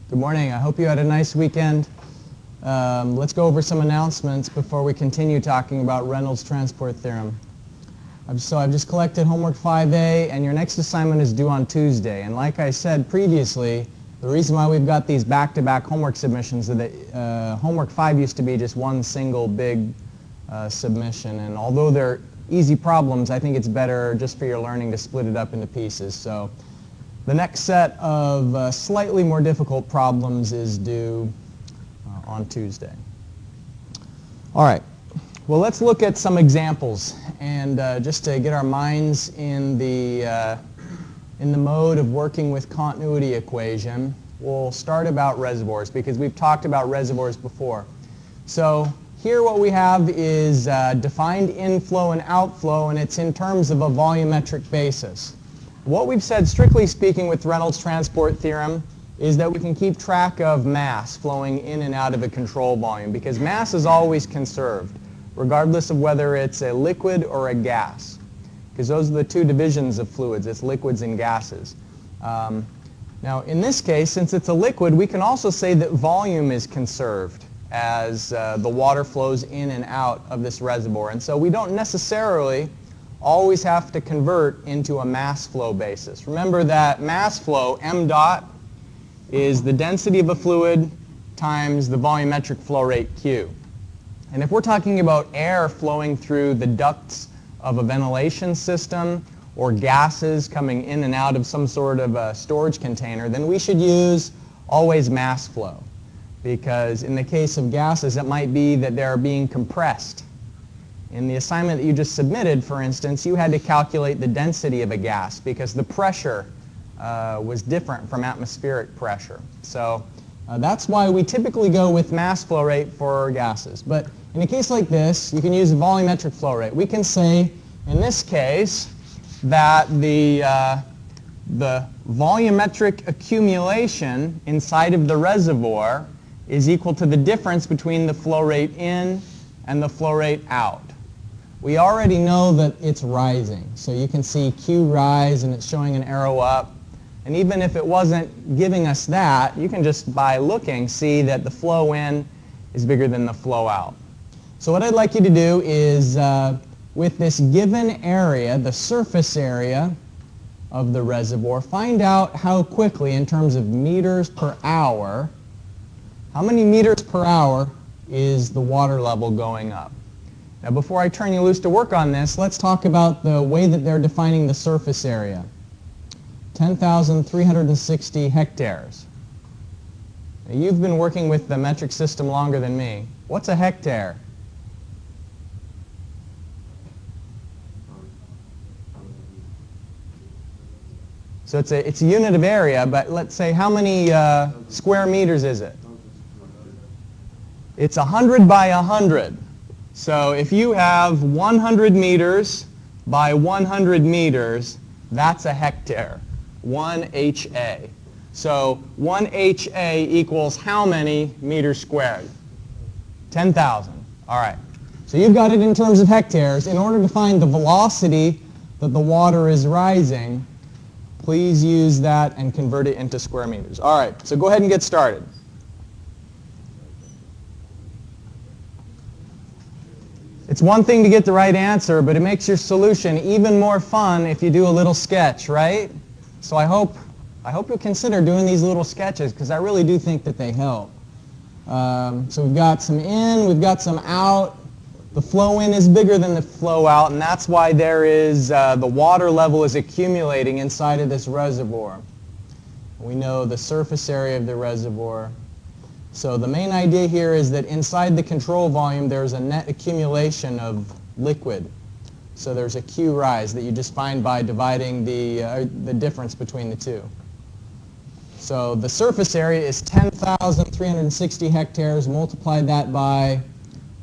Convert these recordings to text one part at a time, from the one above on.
Good morning. I hope you had a nice weekend. Let's go over some announcements before we continue talking about Reynolds transport theorem. I've just collected homework 5A, and your next assignment is due on Tuesday. And like I said previously, the reason why we've got these back-to-back homework submissions is that homework 5 used to be just one single big submission. And although they're easy problems, I think it's better just for your learning to split it up into pieces. So the next set of slightly more difficult problems is due on Tuesday. All right. Well, let's look at some examples, and just to get our minds in the mode of working with continuity equation, we'll start about reservoirs because we've talked about reservoirs before. So here what we have is defined inflow and outflow, and it's in terms of a volumetric basis. What we've said, strictly speaking, with Reynolds transport theorem is that we can keep track of mass flowing in and out of a control volume because mass is always conserved, regardless of whether it's a liquid or a gas, because those are the two divisions of fluids. It's liquids and gases. Now, in this case, since it's a liquid, we can also say that volume is conserved as the water flows in and out of this reservoir. And so we don't necessarily always have to convert into a mass flow basis. Remember that mass flow, m dot, is the density of a fluid times the volumetric flow rate Q. And if we're talking about air flowing through the ducts of a ventilation system or gases coming in and out of some sort of a storage container, then we should use always mass flow. Because in the case of gases, it might be that they're being compressed. In the assignment that you just submitted, for instance, you had to calculate the density of a gas because the pressure was different from atmospheric pressure. So that's why we typically go with mass flow rate for gases. But in a case like this, you can use the volumetric flow rate. We can say, in this case, that the volumetric accumulation inside of the reservoir is equal to the difference between the flow rate in and the flow rate out. We already know that it's rising. So you can see Q rise, and it's showing an arrow up. And even if it wasn't giving us that, you can just, by looking, see that the flow in is bigger than the flow out. So what I'd like you to do is, with this given area, the surface area of the reservoir, find out how quickly, in terms of meters per hour, how many meters per hour is the water level going up. Now, before I turn you loose to work on this, let's talk about the way that they're defining the surface area. 10,360 hectares. Now, you've been working with the metric system longer than me. What's a hectare? So it's a unit of area, but let's say how many square meters is it? It's 100 by 100. So if you have 100 meters by 100 meters, that's a hectare, 1 HA. So 1 HA equals how many meters squared? 10,000. All right. So you've got it in terms of hectares. In order to find the velocity that the water is rising, please use that and convert it into square meters. All right. So go ahead and get started. It's one thing to get the right answer, but it makes your solution even more fun if you do a little sketch, right? So I hope you'll consider doing these little sketches because I really do think that they help. So we've got some in, we've got some out. The flow in is bigger than the flow out, and that's why there is the water level is accumulating inside of this reservoir. We know the surface area of the reservoir. So the main idea here is that inside the control volume there's a net accumulation of liquid. So there's a Q rise that you just find by dividing the difference between the two. So the surface area is 10,360 hectares. Multiply that by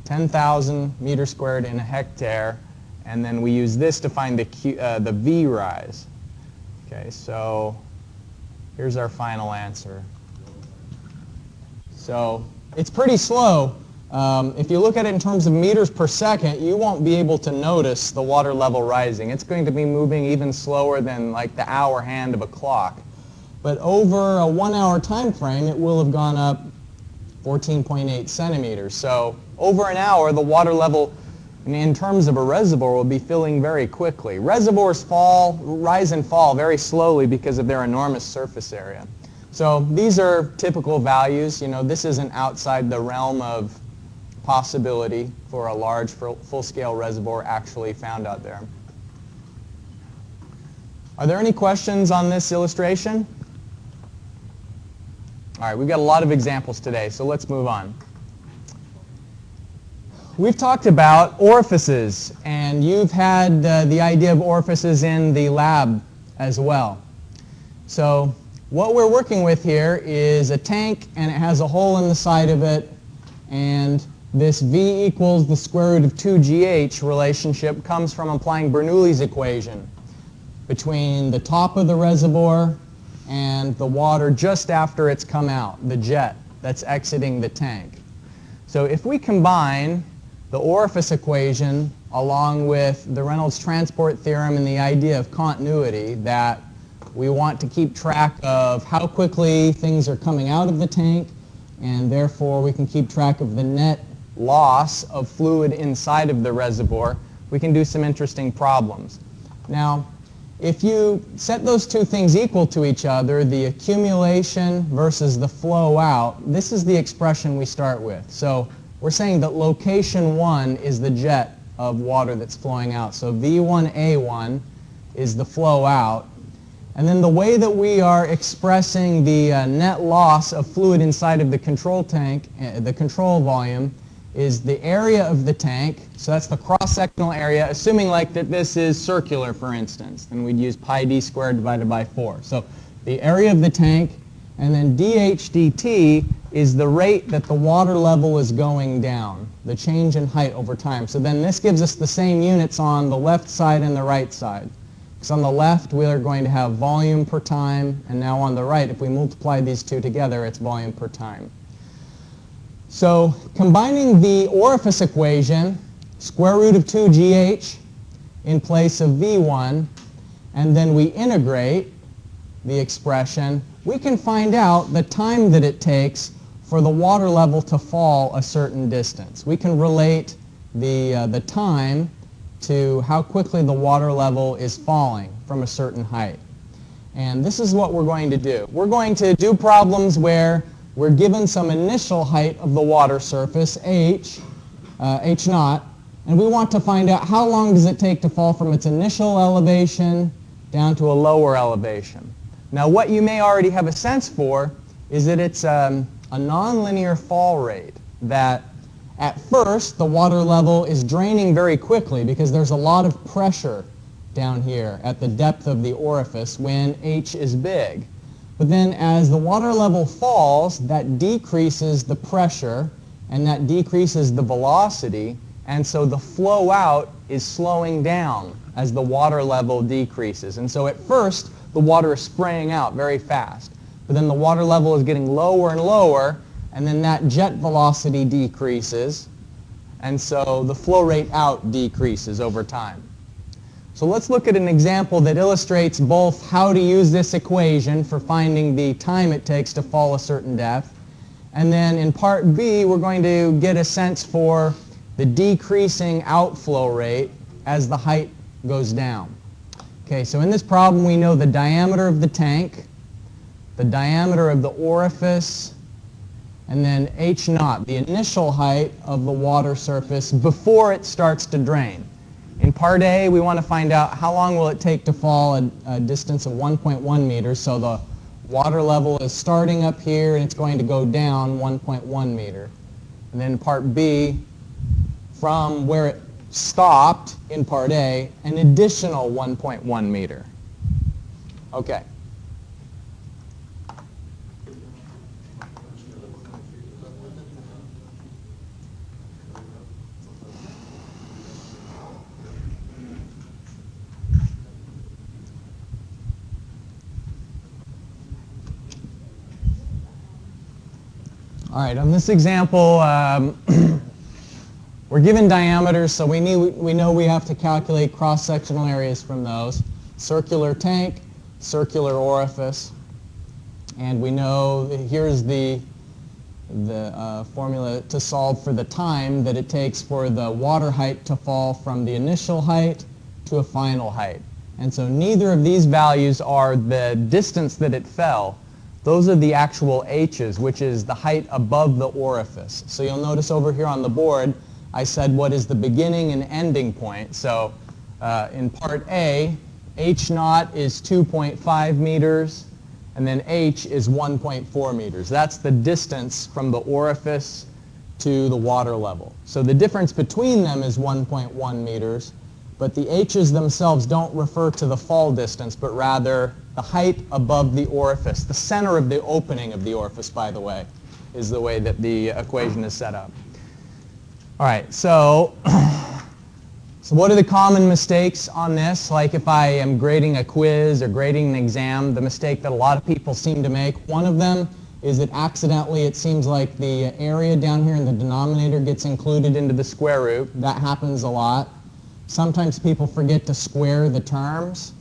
10,000 meters squared in a hectare, and then we use this to find the V rise. Okay, so here's our final answer. So it's pretty slow. If you look at it in terms of meters per second, you won't be able to notice the water level rising. It's going to be moving even slower than like the hour hand of a clock. But over a 1 hour time frame, it will have gone up 14.8 centimeters. So over an hour, the water level in terms of a reservoir will be filling very quickly. Reservoirs rise and fall very slowly because of their enormous surface area. So these are typical values. You know, this isn't outside the realm of possibility for a large full-scale reservoir actually found out there. Are there any questions on this illustration? All right, we've got a lot of examples today, so let's move on. We've talked about orifices, and you've had the idea of orifices in the lab as well. So what we're working with here is a tank, and it has a hole in the side of it, and this V equals the square root of 2GH relationship comes from applying Bernoulli's equation between the top of the reservoir and the water just after it's come out, the jet that's exiting the tank. So if we combine the orifice equation along with the Reynolds transport theorem and the idea of continuity, that we want to keep track of how quickly things are coming out of the tank, and therefore we can keep track of the net loss of fluid inside of the reservoir, we can do some interesting problems. Now, if you set those two things equal to each other, the accumulation versus the flow out, this is the expression we start with. So we're saying that location 1 is the jet of water that's flowing out. So V1A1 is the flow out. And then the way that we are expressing the net loss of fluid inside of the control tank, the control volume, is the area of the tank. So that's the cross-sectional area, assuming like that this is circular, for instance. Then we'd use pi d squared divided by 4. So the area of the tank, and then dH dt is the rate that the water level is going down, the change in height over time. So then this gives us the same units on the left side and the right side. Because on the left, we are going to have volume per time, and now on the right, if we multiply these two together, it's volume per time. So combining the orifice equation, square root of 2GH in place of V1, and then we integrate the expression, we can find out the time that it takes for the water level to fall a certain distance. We can relate the time to how quickly the water level is falling from a certain height. And this is what we're going to do. We're going to do problems where we're given some initial height of the water surface, h naught, and we want to find out how long does it take to fall from its initial elevation down to a lower elevation. Now what you may already have a sense for is that it's a nonlinear fall rate, that at first the water level is draining very quickly because there's a lot of pressure down here at the depth of the orifice when h is big. But then as the water level falls, that decreases the pressure and that decreases the velocity, and so the flow out is slowing down as the water level decreases. And so at first the water is spraying out very fast, but then the water level is getting lower and lower, and then that jet velocity decreases, and so the flow rate out decreases over time. So let's look at an example that illustrates both how to use this equation for finding the time it takes to fall a certain depth, and then in part B we're going to get a sense for the decreasing outflow rate as the height goes down. Okay, so in this problem we know the diameter of the tank, the diameter of the orifice, and then h naught, the initial height of the water surface before it starts to drain. In part A, we want to find out how long will it take to fall a distance of 1.1 meters. So the water level is starting up here, and it's going to go down 1.1 meter. And then in part B, from where it stopped in part A, an additional 1.1 meter. Okay. All right, on this example, we're given diameters, so we know we have to calculate cross-sectional areas from those. Circular tank, circular orifice. And we know, here's the formula to solve for the time that it takes for the water height to fall from the initial height to a final height. And so neither of these values are the distance that it fell. Those are the actual h's, which is the height above the orifice. So you'll notice over here on the board, I said what is the beginning and ending point. So in part A, h naught is 2.5 meters, and then h is 1.4 meters. That's the distance from the orifice to the water level. So the difference between them is 1.1 meters, but the h's themselves don't refer to the fall distance, but rather the height above the orifice. The center of the opening of the orifice, by the way, is the way that the equation is set up. All right, so what are the common mistakes on this? Like if I am grading a quiz or grading an exam, the mistake that a lot of people seem to make, one of them is that accidentally it seems like the area down here in the denominator gets included into the square root. That happens a lot. Sometimes people forget to square the terms.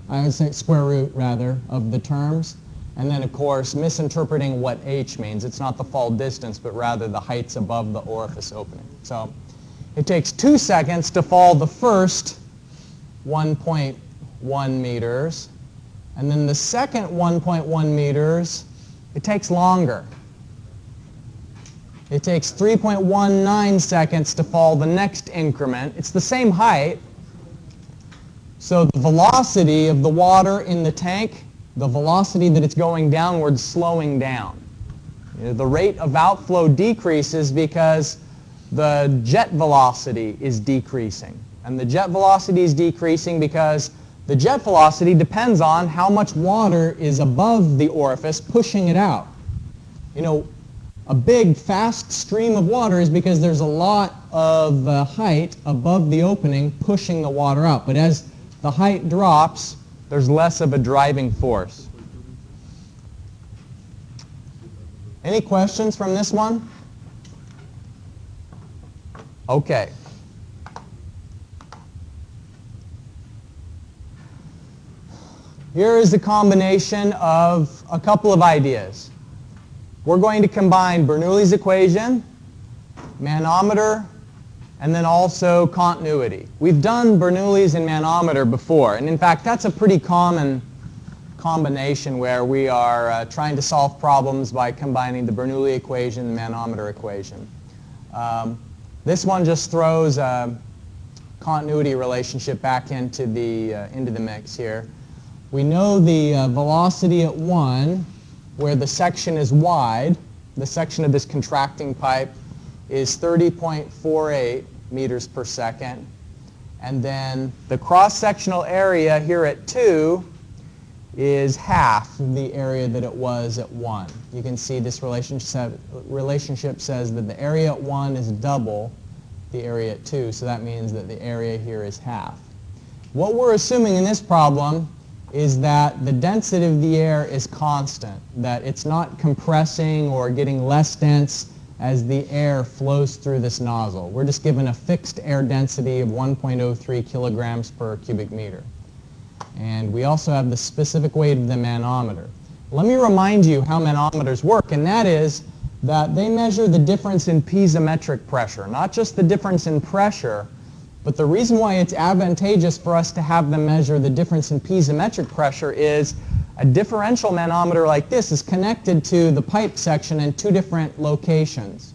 I would say square root, rather, of the terms. And then, of course, misinterpreting what h means. It's not the fall distance, but rather the heights above the orifice opening. So it takes 2 seconds to fall the first 1.1 meters. And then the second 1.1 meters, it takes longer. It takes 3.19 seconds to fall the next increment. It's the same height. So the velocity of the water in the tank, the velocity that it's going downwards, slowing down. The rate of outflow decreases because the jet velocity is decreasing. And the jet velocity is decreasing because the jet velocity depends on how much water is above the orifice pushing it out. You know, a big, fast stream of water is because there's a lot of height above the opening pushing the water out. But as the height drops, there's less of a driving force. Any questions from this one? Okay. Here is the combination of a couple of ideas. We're going to combine Bernoulli's equation, manometer, and then also continuity. We've done Bernoulli's and manometer before, and in fact that's a pretty common combination where we are trying to solve problems by combining the Bernoulli equation and manometer equation. This one just throws a continuity relationship back into the mix here. We know the velocity at 1, where the section is wide, the section of this contracting pipe is 30.48 meters per second. And then the cross-sectional area here at 2 is half the area that it was at 1. You can see this relationship says that the area at 1 is double the area at 2, so that means that the area here is half. What we're assuming in this problem is that the density of the air is constant, that it's not compressing or getting less dense as the air flows through this nozzle. We're just given a fixed air density of 1.03 kilograms per cubic meter. And we also have the specific weight of the manometer. Let me remind you how manometers work, and that is that they measure the difference in piezometric pressure, not just the difference in pressure, but the reason why it's advantageous for us to have them measure the difference in piezometric pressure is a differential manometer like this is connected to the pipe section in 2 different locations.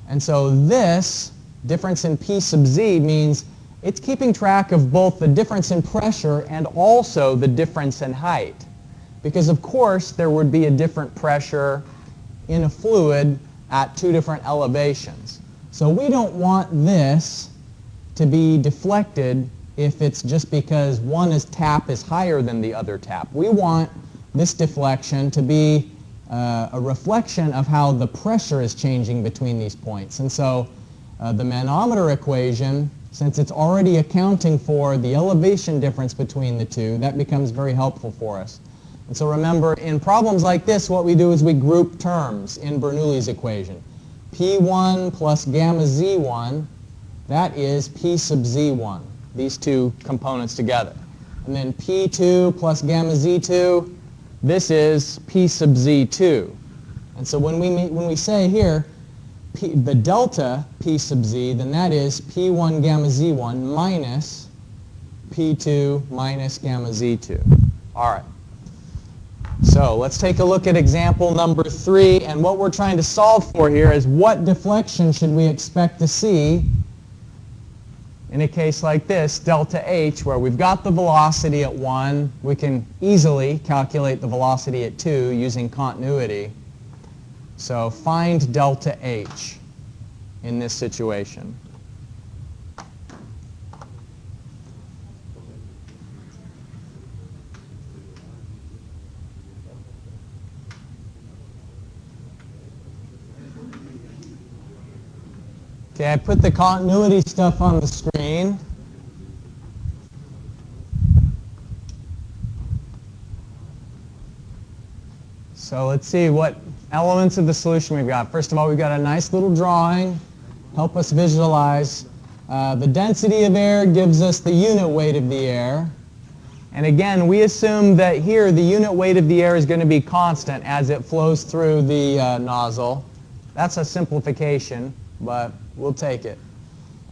And so this difference in P sub z means it's keeping track of both the difference in pressure and also the difference in height. Because of course there would be a different pressure in a fluid at 2 different elevations. So we don't want this to be deflected if it's just because one tap is higher than the other tap. We want this deflection to be a reflection of how the pressure is changing between these points. And so the manometer equation, since it's already accounting for the elevation difference between the two, that becomes very helpful for us. And so remember, in problems like this, what we do is we group terms in Bernoulli's equation. P1 plus gamma Z1, that is P sub Z1, these 2 components together. And then P2 plus gamma Z2, this is P sub Z2. And so when we say here the delta P sub Z, then that is P1 gamma Z1 minus P2 minus gamma Z2. All right. So let's take a look at example number 3, and what we're trying to solve for here is what deflection should we expect to see in a case like this, delta H, where we've got the velocity at 1. We can easily calculate the velocity at 2 using continuity. So find delta H in this situation. Okay, I put the continuity stuff on the screen. So let's see what elements of the solution we've got. First of all, we've got a nice little drawing. Help us visualize. The density of air gives us the unit weight of the air. And again, we assume that here the unit weight of the air is going to be constant as it flows through the nozzle. That's a simplification, but we'll take it.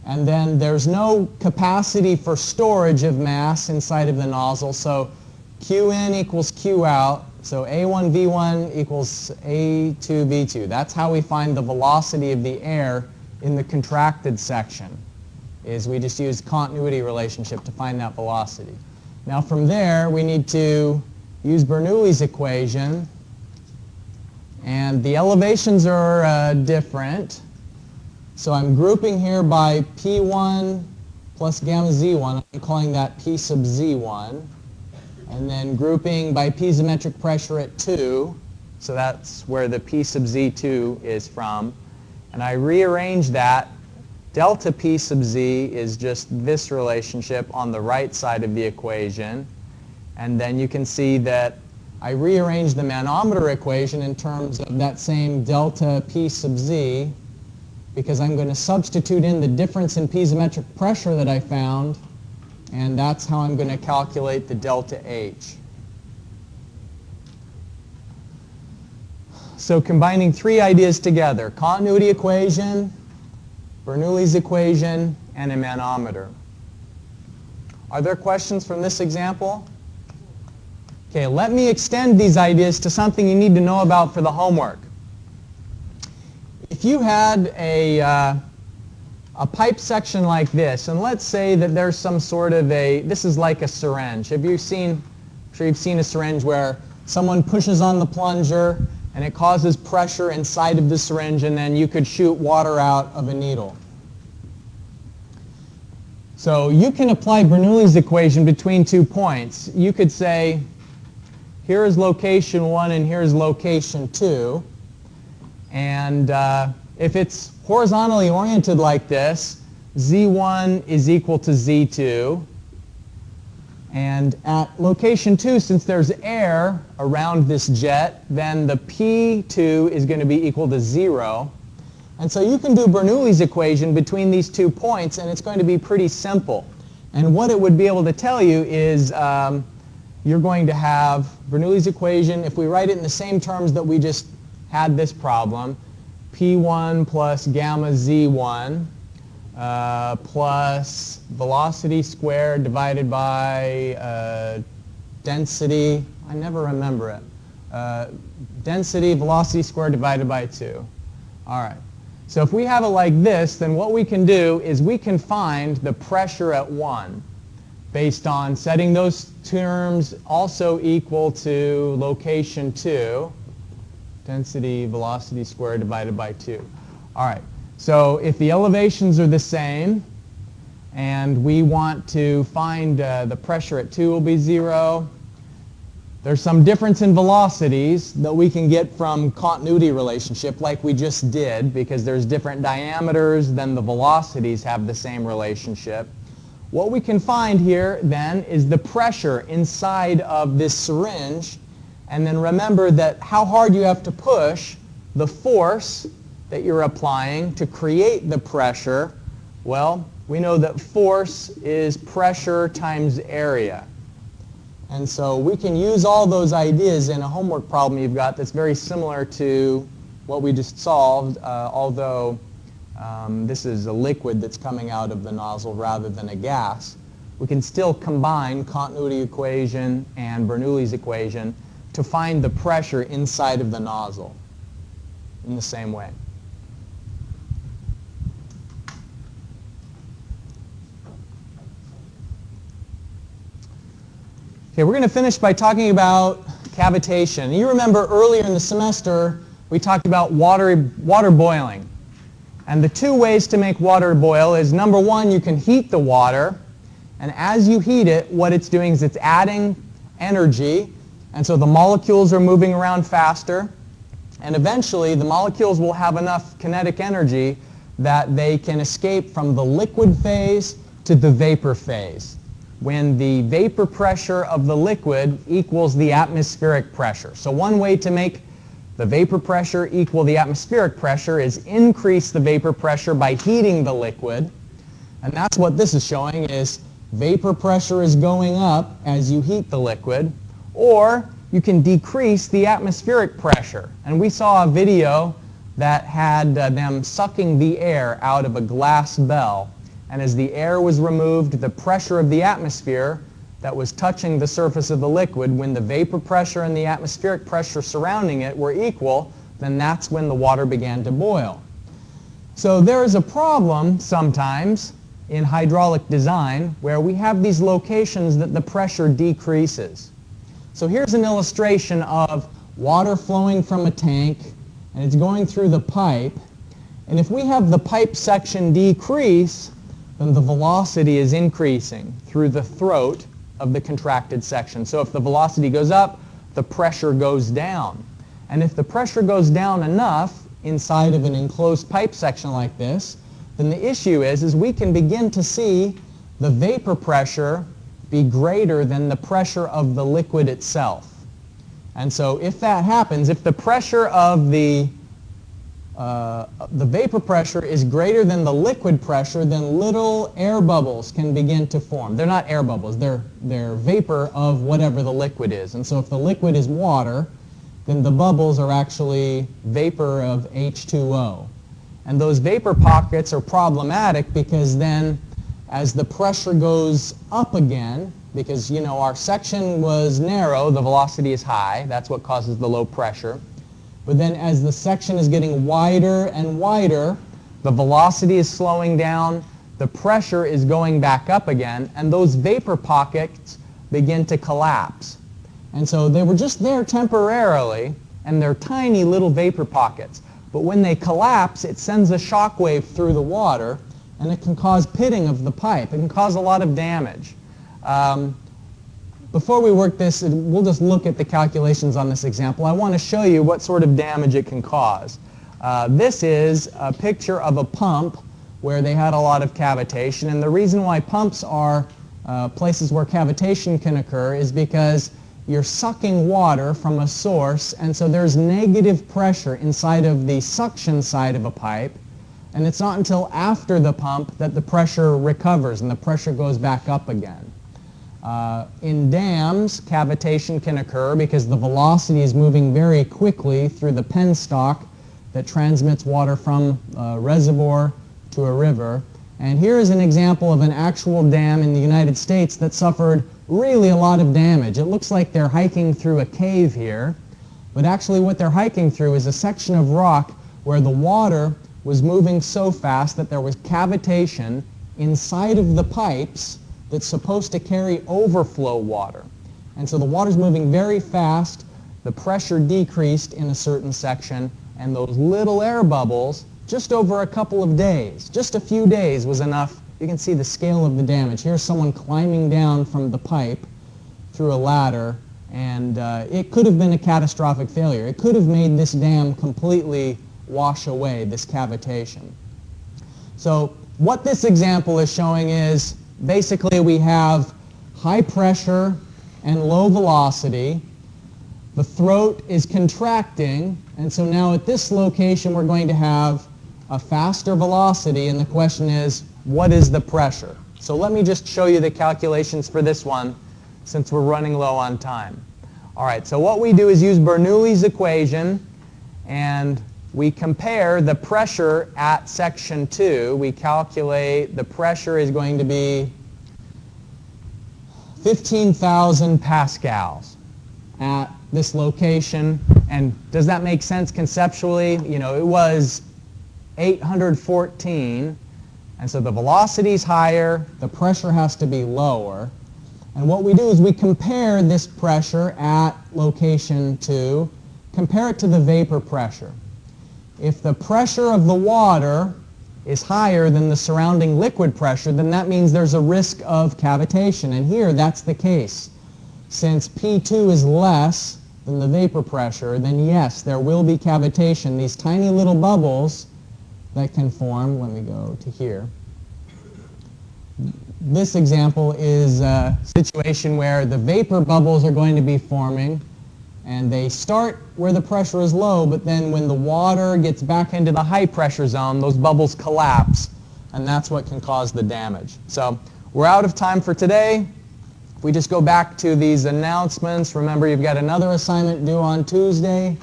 And then there's no capacity for storage of mass inside of the nozzle, so Q in equals Q out, so A1 V1 equals A2 V2. That's how we find the velocity of the air in the contracted section, is we just use continuity relationship to find that velocity. Now from there, we need to use Bernoulli's equation, and the elevations are different. So I'm grouping here by P1 plus gamma Z1. I'm calling that P sub Z1. And then grouping by piezometric pressure at 2. So that's where the P sub Z2 is from. And I rearrange that. Delta P sub Z is just this relationship on the right side of the equation. And then you can see that I rearrange the manometer equation in terms of that same delta P sub Z, because I'm going to substitute in the difference in piezometric pressure that I found, and that's how I'm going to calculate the delta H. So combining 3 ideas together: continuity equation, Bernoulli's equation, and a manometer. Are there questions from this example? Okay, let me extend these ideas to something you need to know about for the homework. If you had a pipe section like this, and let's say that there's some sort of this is like a syringe. Have you seen, I'm sure you've seen a syringe where someone pushes on the plunger and it causes pressure inside of the syringe, and then you could shoot water out of a needle. So you can apply Bernoulli's equation between 2 points. You could say, here is location 1 and here is location 2. And if it's horizontally oriented like this, Z1 is equal to Z2. And at location 2, since there's air around this jet, then the P2 is going to be equal to 0. And so you can do Bernoulli's equation between these 2 points, and it's going to be pretty simple. And what it would be able to tell you is you're going to have Bernoulli's equation, if we write it in the same terms that we just had this problem, P1 plus gamma Z1 plus velocity squared divided by density, I never remember it, density velocity squared divided by 2. All right. So if we have it like this, then what we can do is we can find the pressure at 1 based on setting those terms also equal to location 2. Density velocity squared divided by 2. All right, so if the elevations are the same and we want to find the pressure at 2 will be 0, there's some difference in velocities that we can get from continuity relationship like we just did, because there's different diameters, then the velocities have the same relationship. What we can find here then is the pressure inside of this syringe. And then remember that how hard you have to push, the force that you're applying to create the pressure, well, we know that force is pressure times area. And so we can use all those ideas in a homework problem you've got that's very similar to what we just solved, although this is a liquid that's coming out of the nozzle rather than a gas. We can still combine continuity equation and Bernoulli's equation to find the pressure inside of the nozzle in the same way. Okay, we're going to finish by talking about cavitation. You remember earlier in the semester we talked about water boiling. And the two ways to make water boil is, number one, you can heat the water, and as you heat it, what it's doing is it's adding energy, and so the molecules are moving around faster, and eventually the molecules will have enough kinetic energy that they can escape from the liquid phase to the vapor phase, when the vapor pressure of the liquid equals the atmospheric pressure. So one way to make the vapor pressure equal the atmospheric pressure is increase the vapor pressure by heating the liquid. And that's what this is showing, is vapor pressure is going up as you heat the liquid. Or you can decrease the atmospheric pressure. And we saw a video that had them sucking the air out of a glass bell. And as the air was removed, the pressure of the atmosphere that was touching the surface of the liquid, when the vapor pressure and the atmospheric pressure surrounding it were equal, then that's when the water began to boil. So there is a problem sometimes in hydraulic design where we have these locations that the pressure decreases. So here's an illustration of water flowing from a tank, and it's going through the pipe. And if we have the pipe section decrease, then the velocity is increasing through the throat of the contracted section. So if the velocity goes up, the pressure goes down. And if the pressure goes down enough inside of an enclosed pipe section like this, then the issue is we can begin to see the vapor pressure be greater than the pressure of the liquid itself. And so if that happens, if the pressure of the vapor pressure is greater than the liquid pressure, then little air bubbles can begin to form. They're not air bubbles, they're vapor of whatever the liquid is. And so if the liquid is water, then the bubbles are actually vapor of H2O. And those vapor pockets are problematic because then as the pressure goes up again, because our section was narrow, the velocity is high, that's what causes the low pressure. But then as the section is getting wider and wider, the velocity is slowing down, the pressure is going back up again, and those vapor pockets begin to collapse. And so they were just there temporarily, and they're tiny little vapor pockets. But when they collapse, it sends a shock wave through the water, and it can cause pitting of the pipe. It can cause a lot of damage. Before we work this, we'll just look at the calculations on this example. I want to show you what sort of damage it can cause. This is a picture of a pump where they had a lot of cavitation. And the reason why pumps are places where cavitation can occur is because you're sucking water from a source, and so there's negative pressure inside of the suction side of a pipe. And it's not until after the pump that the pressure recovers and the pressure goes back up again. In dams, cavitation can occur because the velocity is moving very quickly through the penstock that transmits water from a reservoir to a river. And here is an example of an actual dam in the United States that suffered really a lot of damage. It looks like they're hiking through a cave here, but actually what they're hiking through is a section of rock where the water was moving so fast that there was cavitation inside of the pipes that's supposed to carry overflow water. And so the water's moving very fast, the pressure decreased in a certain section, and those little air bubbles, just over a couple of days, just a few days was enough. You can see the scale of the damage. Here's someone climbing down from the pipe through a ladder, and it could have been a catastrophic failure. It could have made this dam completely wash away, this cavitation. So what this example is showing is basically we have high pressure and low velocity. The throat is contracting, and so now at this location we're going to have a faster velocity, and the question is, what is the pressure? So let me just show you the calculations for this one since we're running low on time. All right, so what we do is use Bernoulli's equation, and we compare the pressure at section 2. We calculate the pressure is going to be 15,000 pascals at this location. And does that make sense conceptually? You know, it was 814, and so the velocity is higher, the pressure has to be lower. And what we do is we compare this pressure at location 2, compare it to the vapor pressure. If the pressure of the water is higher than the surrounding liquid pressure, then that means there's a risk of cavitation. And here, that's the case. Since P2 is less than the vapor pressure, then yes, there will be cavitation. These tiny little bubbles that can form, let me go to here. This example is a situation where the vapor bubbles are going to be forming, and they start where the pressure is low, but then when the water gets back into the high pressure zone, those bubbles collapse, and that's what can cause the damage. So we're out of time for today. If we just go back to these announcements, remember you've got another assignment due on Tuesday.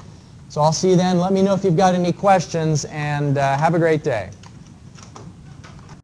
So I'll see you then. Let me know if you've got any questions, and have a great day.